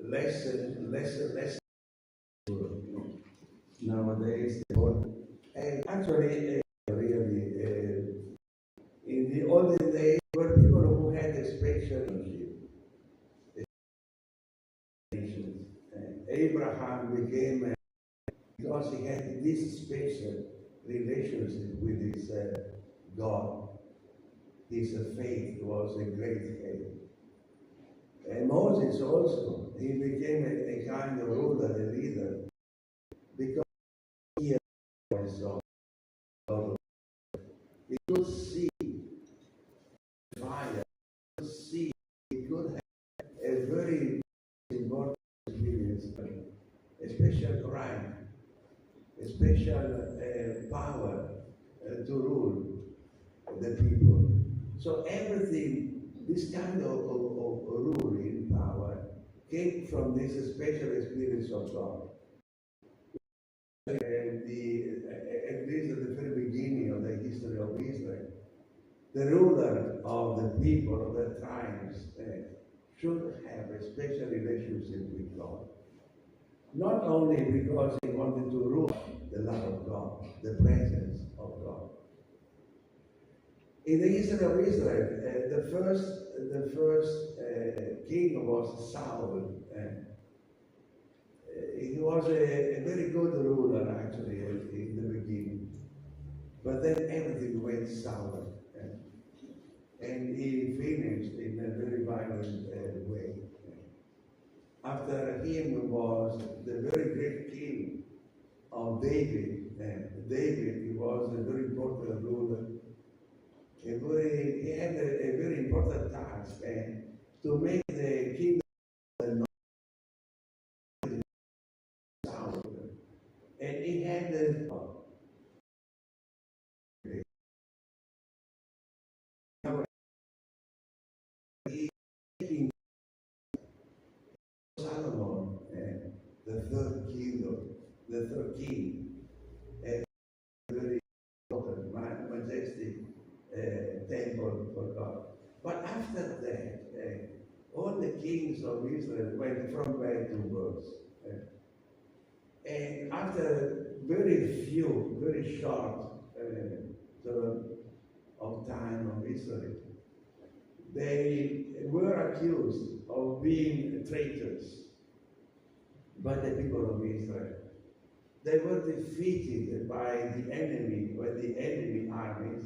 less nowadays. And actually, really, in the olden days, were people who had a special relationship. Abraham became, because he had this special relationship with his God. His faith was a great faith. And Moses also, he became a kind of ruler, a leader, because he was of he could see fire, he could see, he could have a very important experience, a special right, a special power to rule the people. So everything, this kind of ruling power came from this special experience of God. At least at the very beginning of the history of Israel, the ruler of the people, of the tribes, should have a special relationship with God. Not only because he wanted to rule the love of God, the presence of God. In the history of Israel, the first king was Saul. He was a very good ruler, actually, in the beginning. But then everything went sour. And he finished in a very violent way. After him was the very great king of David. David, he was a very important ruler. He had a very important task to make the kingdom sound. And he had king Solomon, the third king, a very important, majestic temple for God. But after that, all the kings of Israel went from bad to worse. And after very short term of time of history, they were accused of being traitors by the people of Israel. They were defeated by the enemy armies,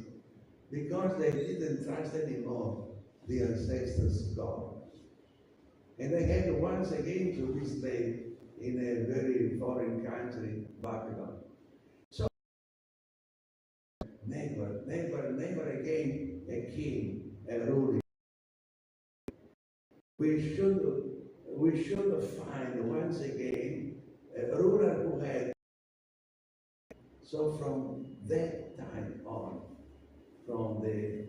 because they didn't trust anymore the ancestors' God. And they had once again to be slaves in a very foreign country, Babylon. So never again a king, a ruler. We should find once again a ruler who had. So from that time on, from the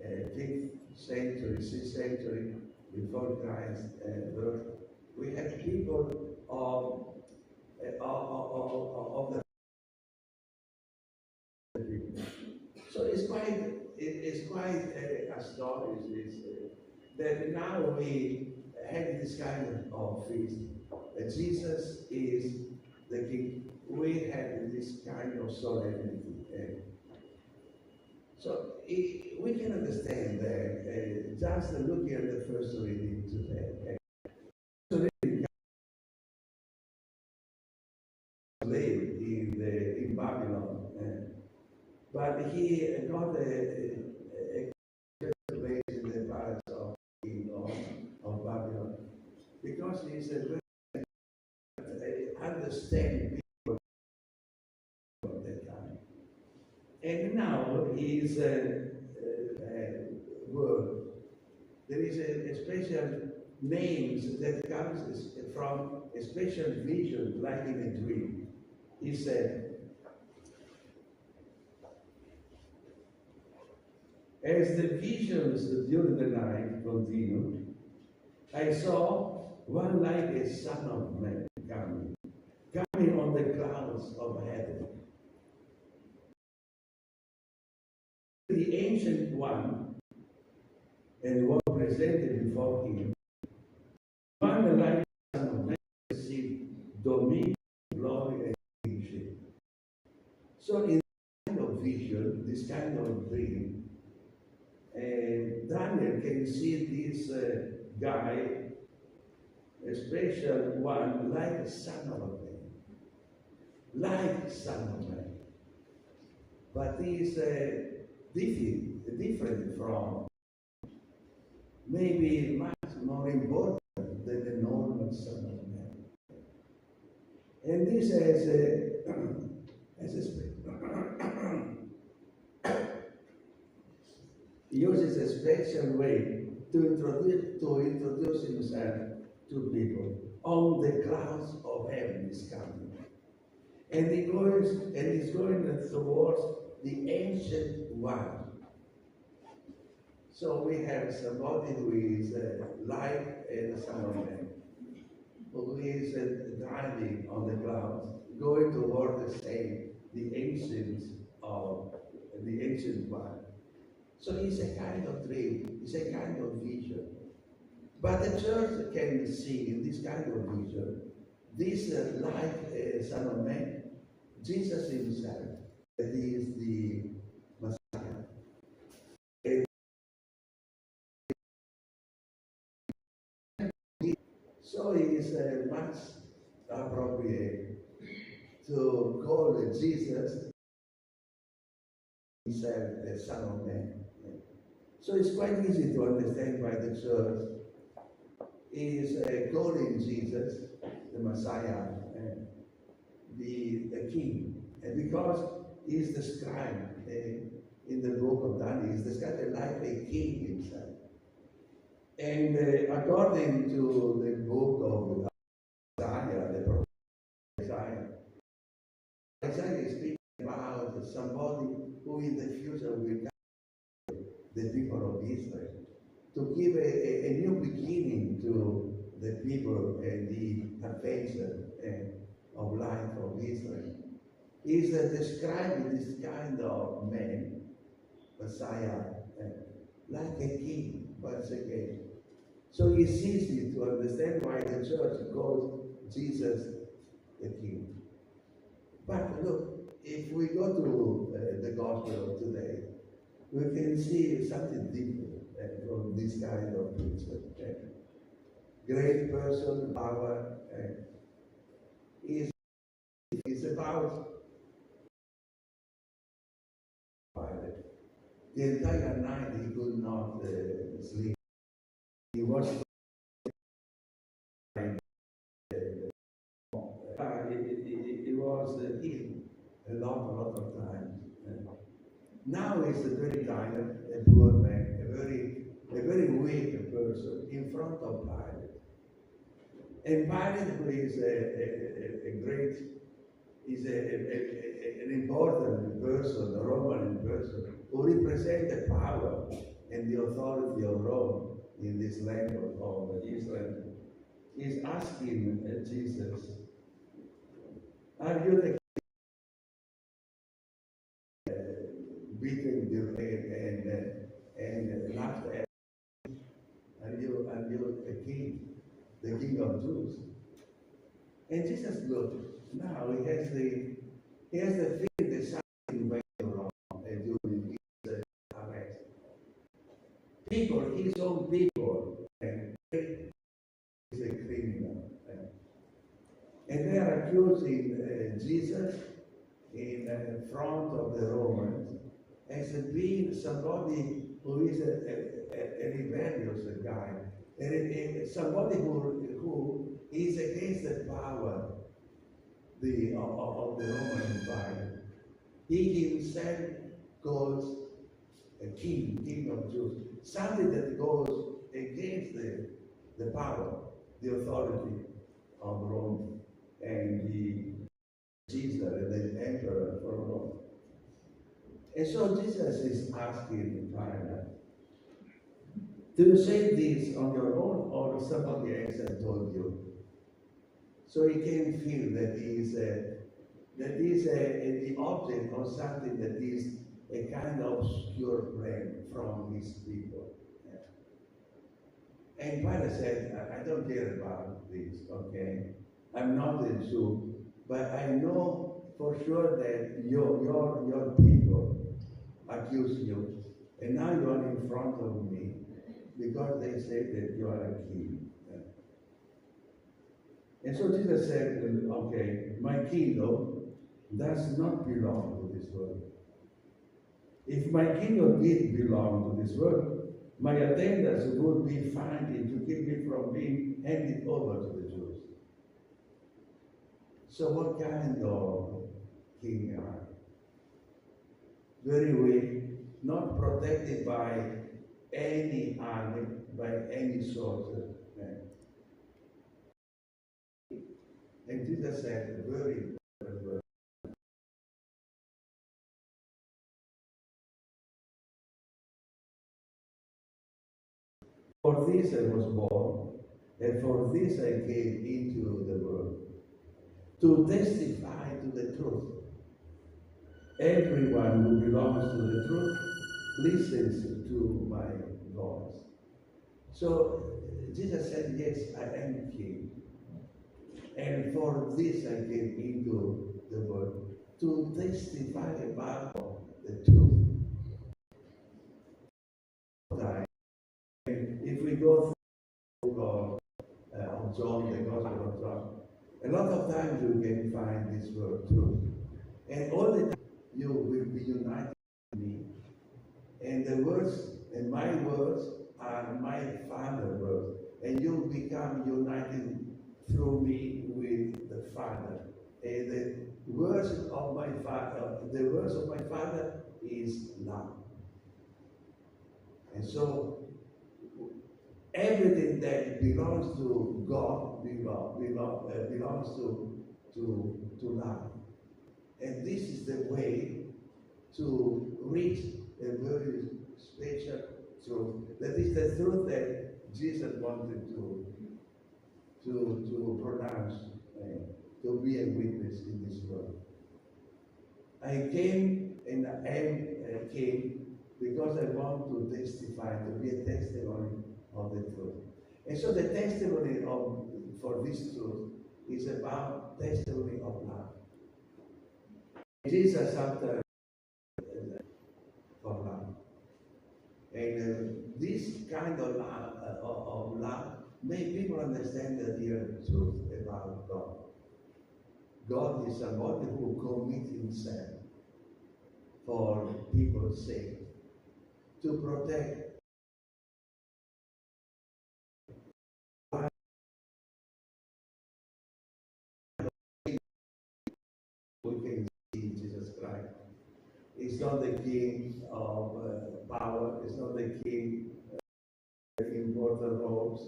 5th century, 6th century before Christ's birth, we had people of the people. So it's quite astonishing that now we have this kind of feast. Jesus is the King. We have this kind of solemnity. So we can understand that just looking at the first reading today. Slave in Babylon, but he got a place in the palace of the king of Babylon, because he's a very understanding people at that time. And now his word, there is a special names that comes from a special vision, like in a dream. He said, as the visions during the night continued, I saw one like a son of man coming on the clouds of heaven. The ancient one, and was presented before him, one like So in this kind of vision, this kind of dream, Daniel can see this guy, a special one, like a son of man, like son of man, but he is different from, maybe much more important than the normal son of man. And this has a, as a he uses a special way to introduce himself to people. On the clouds of heaven is coming. And he goes and he's going towards the ancient one. So we have somebody who is like a son of man, who is driving on the clouds, going toward the same, the ancient one. So it's a kind of dream, it's a kind of vision. But the church can see in this kind of vision, this like son of man, Jesus himself, that he is the Messiah. So it is much appropriate to call Jesus himself the Son of Man. So it's quite easy to understand why the church is calling Jesus the Messiah, the King. And because he's described in the book of Daniel, he's described like a king himself. And according to the book of Isaiah, the prophet Isaiah, Isaiah is speaking about somebody who in the future will come the people of Israel to give a new beginning to the people and the adventure of life of Israel. He's describing this kind of man, Messiah, like a king once again. So it's easy to understand why the church calls Jesus the King. But look, if we go to the gospel of today, we can see something different from this kind of picture. Great person, power, is about the entire night he could not sleep. He was he was ill a lot of times. Now he's a very tired, a poor man, a very weak person in front of Pilate. And Pilate, who is a great, is an important person, a Roman person, who represents the power and the authority of Rome in this land of Israel, is asking Jesus, are you the beaten the head and laughed at? Are you a king, the king of Jews? And Jesus looked. Now he has the feeling that something went wrong during his arrest. People, his own people, and he's a criminal. And they are accusing Jesus in front of the Romans as being somebody who is a rebellious guy, somebody who is against the power of the Roman Empire. He himself goes a king of Jews, something that goes against the power, the authority of Rome and the Caesar and the emperor for Rome. And so Jesus is asking Pilate, do you say this on your own or somebody else has told you? So he can feel that he is the object of something that is a kind of obscure plan from his people. And Pilate said, I don't care about this, okay? I'm not a Jew, but I know for sure that your people accuse you, and now you are in front of me because they say that you are a king. And so Jesus said, okay, my kingdom does not belong to this world. If my kingdom did belong to this world, my attendants would be fighting to keep me from being handed over to the Jews. So what kind of king am I? Very weak, not protected by any army, by any soldier. And Jesus said, very important word. For this I was born, and for this I came into the world, to testify to the truth. Everyone who belongs to the truth listens to my voice. So Jesus said, yes, I am king. And for this I came into the world, to testify about the truth. If we go through the book of John, the Gospel of John, a lot of times you can find this word truth. And all the time you will be united with me. And the words, and my words are my Father's words. And you become united through me with the Father. And the words of my Father is love. And so everything that belongs to God belongs to love. And this is the way to reach a very special truth. That is the truth that Jesus wanted to pronounce, to be a witness in this world. I came and I came because I want to testify, to be a testimony of the truth. And so the testimony for this truth is about testimony of love. Jesus after for love. And this kind of love make people understand the real truth about God. God is somebody who commits himself for people's sake to protect. We can see Jesus Christ. He's not the king of power. He's not the king of important robes.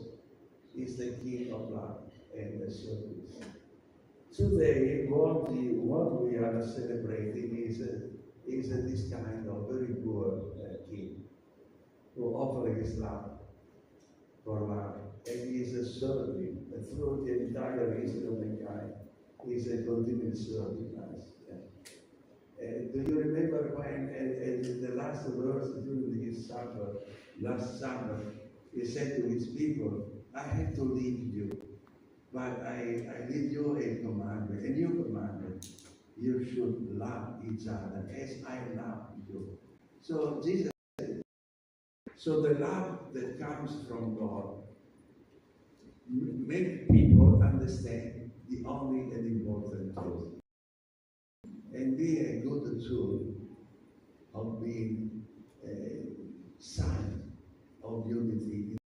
He's the king of love and the service. Today, what we are celebrating is this kind of very poor king who offers his love for love, and he is serving through the entire history of mankind. He is a continuous serving us. Do you remember when, in the last verse during his supper, last summer, he said to his people, I had to leave you, but I leave you a commandment, a new commandment. You should love each other as I love you. So Jesus said, so the love that comes from God make people understand the only and important truth. And be a good tool of being a sign of unity